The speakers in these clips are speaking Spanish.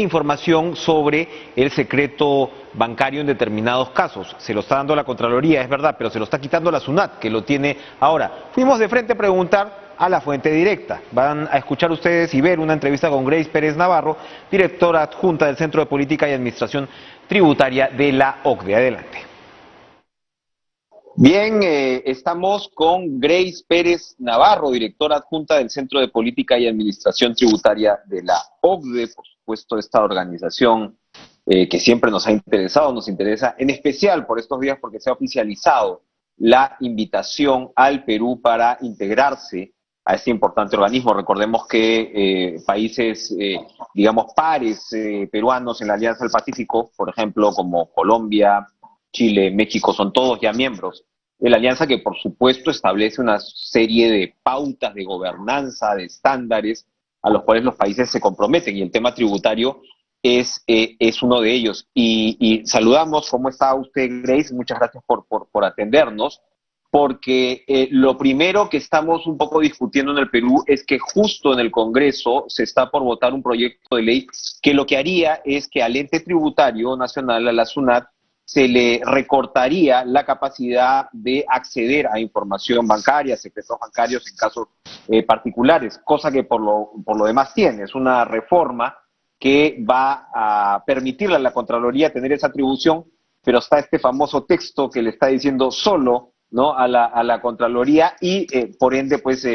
información sobre el secreto bancario en determinados casos. Se lo está dando la Contraloría, es verdad, pero se lo está quitando la SUNAT, que lo tiene ahora. Fuimos de frente a preguntar a la fuente directa. Van a escuchar ustedes y ver una entrevista con Grace Pérez Navarro, directora adjunta del Centro de Política y Administración Tributaria de la OCDE. Adelante. Bien, estamos con Grace Pérez Navarro, directora adjunta del Centro de Política y Administración Tributaria de la OCDE, por supuesto esta organización que siempre nos ha interesado, nos interesa en especial por estos días porque se ha oficializado la invitación al Perú para integrarse a este importante organismo. Recordemos que países, digamos, pares peruanos en la Alianza del Pacífico, por ejemplo, como Colombia, Chile, México, son todos ya miembros de la alianza que, por supuesto, establece una serie de pautas de gobernanza, de estándares a los cuales los países se comprometen, y el tema tributario es uno de ellos. Y saludamos, ¿cómo está usted, Grace? Muchas gracias por atendernos, porque lo primero que estamos un poco discutiendo en el Perú es que justo en el Congreso se está por votar un proyecto de ley que lo que haría es que al ente tributario nacional, a la SUNAT, se le recortaría la capacidad de acceder a información bancaria, secretos bancarios en casos particulares, cosa que por lo demás tiene. Es una reforma que va a permitirle a la Contraloría tener esa atribución, pero está este famoso texto que le está diciendo solo, ¿no?, a la Contraloría y por ende pues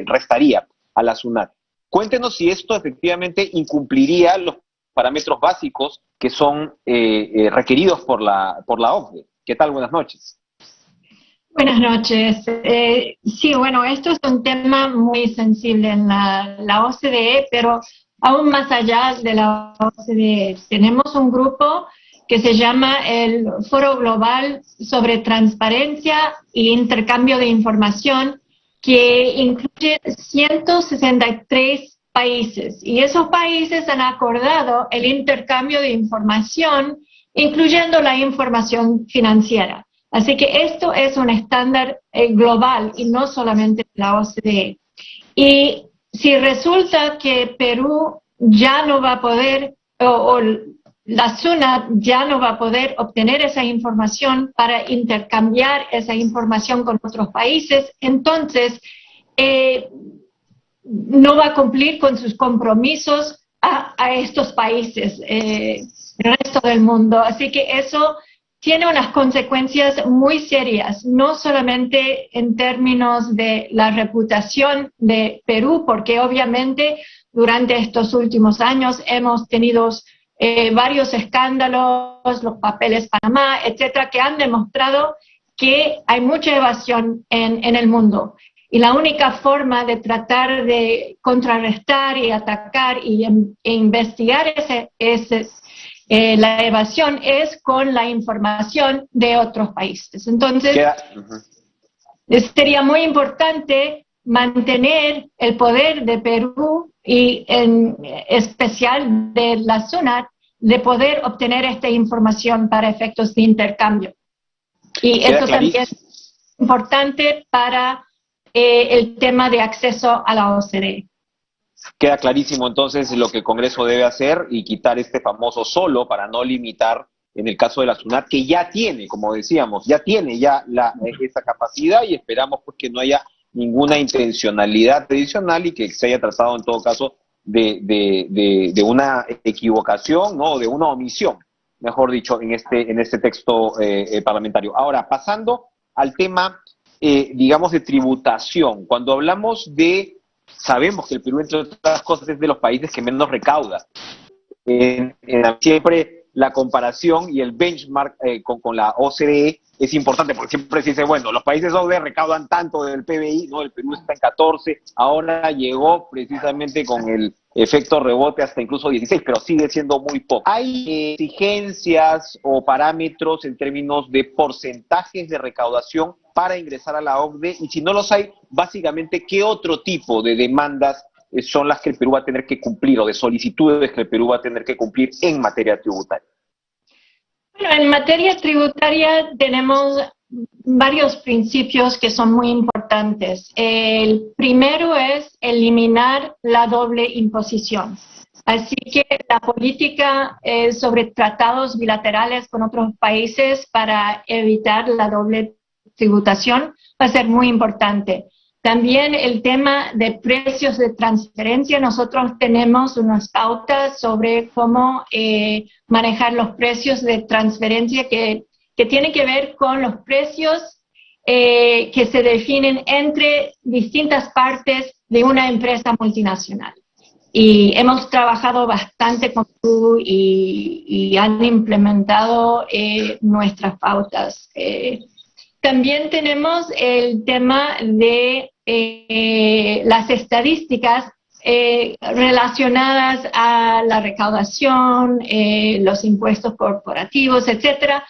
restaría a la SUNAT. Cuéntenos si esto efectivamente incumpliría los parámetros básicos que son requeridos por la OCDE. ¿Qué tal? Buenas noches. Buenas noches. Sí, bueno, esto es un tema muy sensible en la OCDE, pero aún más allá de la OCDE. Tenemos un grupo que se llama el Foro Global sobre Transparencia e Intercambio de Información, que incluye 163 países, y esos países han acordado el intercambio de información, incluyendo la información financiera. Así que esto es un estándar global y no solamente de la OCDE. Y si resulta que Perú ya no va a poder, o la SUNAT ya no va a poder obtener esa información para intercambiar esa información con otros países, entonces no va a cumplir con sus compromisos a estos países, el resto del mundo. Así que eso tiene unas consecuencias muy serias, no solamente en términos de la reputación de Perú, porque obviamente durante estos últimos años hemos tenido varios escándalos, los papeles Panamá, etcétera, que han demostrado que hay mucha evasión en el mundo. Y la única forma de tratar de contrarrestar y atacar e investigar la evasión es con la información de otros países. Entonces, sería muy importante mantener el poder de Perú y en especial de la SUNAT de poder obtener esta información para efectos de intercambio. Y esto también es importante para el tema de acceso a la OCDE. Queda clarísimo entonces lo que el Congreso debe hacer y quitar este famoso solo para no limitar en el caso de la SUNAT, que ya tiene, como decíamos, ya tiene esa capacidad, y esperamos pues que no haya ninguna intencionalidad adicional y que se haya tratado en todo caso de una equivocación, ¿no?, de una omisión, mejor dicho, en este texto parlamentario. Ahora, pasando al tema digamos, de tributación. Cuando hablamos sabemos que el Perú, entre otras cosas, es de los países que menos recauda. Siempre la comparación y el benchmark con la OCDE es importante, porque siempre se dice, bueno, los países OCDE recaudan tanto del PBI, ¿no? El Perú está en 14, ahora llegó precisamente con el efecto rebote hasta incluso 16, pero sigue siendo muy poco. ¿Hay exigencias o parámetros en términos de porcentajes de recaudación para ingresar a la OCDE? Y si no los hay, básicamente, ¿qué otro tipo de demandas son las que el Perú va a tener que cumplir, o de solicitudes que el Perú va a tener que cumplir en materia tributaria? Bueno, en materia tributaria tenemos varios principios que son muy importantes. El primero es eliminar la doble imposición. Así que la política sobre tratados bilaterales con otros países para evitar la doble tributación va a ser muy importante. También el tema de precios de transferencia. Nosotros tenemos unas pautas sobre cómo manejar los precios de transferencia que tiene que ver con los precios que se definen entre distintas partes de una empresa multinacional. Y hemos trabajado bastante con tú y han implementado nuestras pautas. También tenemos el tema de las estadísticas relacionadas a la recaudación, los impuestos corporativos, etcétera,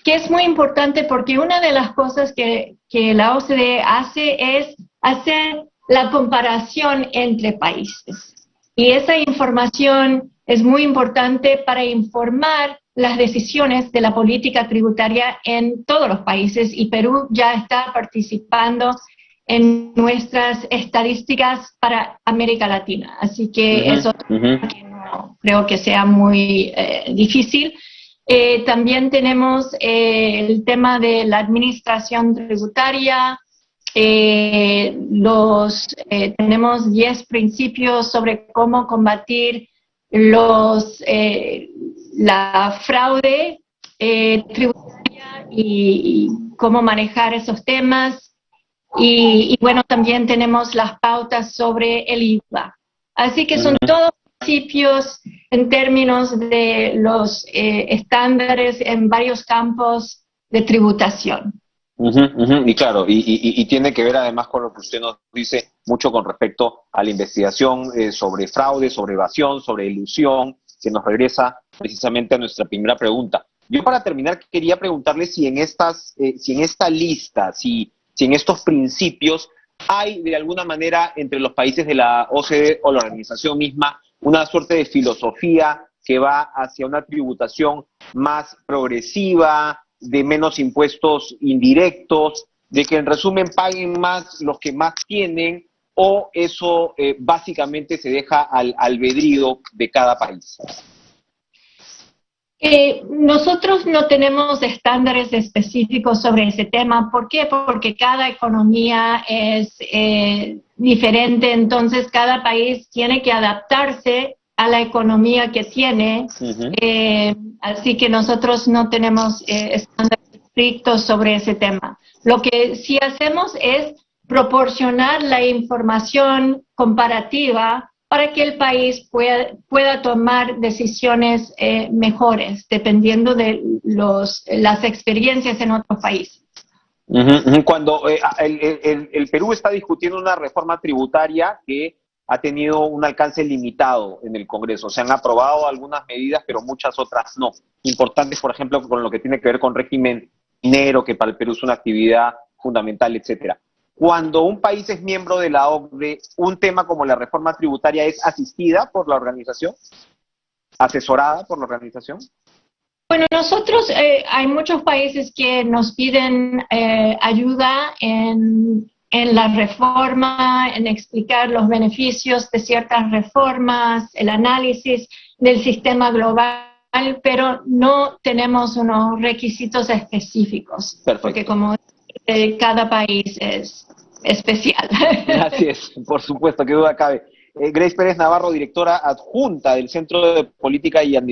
que es muy importante porque una de las cosas que la OCDE hace es hacer la comparación entre países. Y esa información es muy importante para informar las decisiones de la política tributaria en todos los países, y Perú ya está participando en nuestras estadísticas para América Latina. Así que eso no creo que sea muy difícil. También tenemos el tema de la administración tributaria. Tenemos 10 principios sobre cómo combatir la fraude tributaria y cómo manejar esos temas. Y bueno, también tenemos las pautas sobre el IVA. Así que son todos principios en términos de los estándares en varios campos de tributación. Y claro, y tiene que ver además con lo que usted nos dice mucho con respecto a la investigación sobre fraude, sobre evasión, sobre ilusión, que nos regresa precisamente a nuestra primera pregunta. Yo para terminar quería preguntarle si en esta lista, si en estos principios hay de alguna manera entre los países de la OCDE o la organización misma una suerte de filosofía que va hacia una tributación más progresiva, de menos impuestos indirectos, de que en resumen paguen más los que más tienen, o eso básicamente se deja al albedrío de cada país? Nosotros no tenemos estándares específicos sobre ese tema. ¿Por qué? Porque cada economía es diferente, entonces cada país tiene que adaptarse a la economía que tiene. Así que nosotros no tenemos estándares estrictos sobre ese tema. Lo que sí hacemos es proporcionar la información comparativa para que el país pueda tomar decisiones mejores, dependiendo de las experiencias en otros países. Cuando el Perú está discutiendo una reforma tributaria que ha tenido un alcance limitado en el Congreso. Se han aprobado algunas medidas, pero muchas otras no. Importantes, por ejemplo, con lo que tiene que ver con régimen minero, que para el Perú es una actividad fundamental, etcétera. Cuando un país es miembro de la OCDE, un tema como la reforma tributaria es asistida por la organización, asesorada por la organización. Bueno, nosotros, hay muchos países que nos piden ayuda en la reforma, en explicar los beneficios de ciertas reformas, el análisis del sistema global, pero no tenemos unos requisitos específicos. Perfecto. Porque como cada país es especial. Así es, por supuesto, qué duda cabe. Grace Pérez Navarro, directora adjunta del Centro de Política y Administración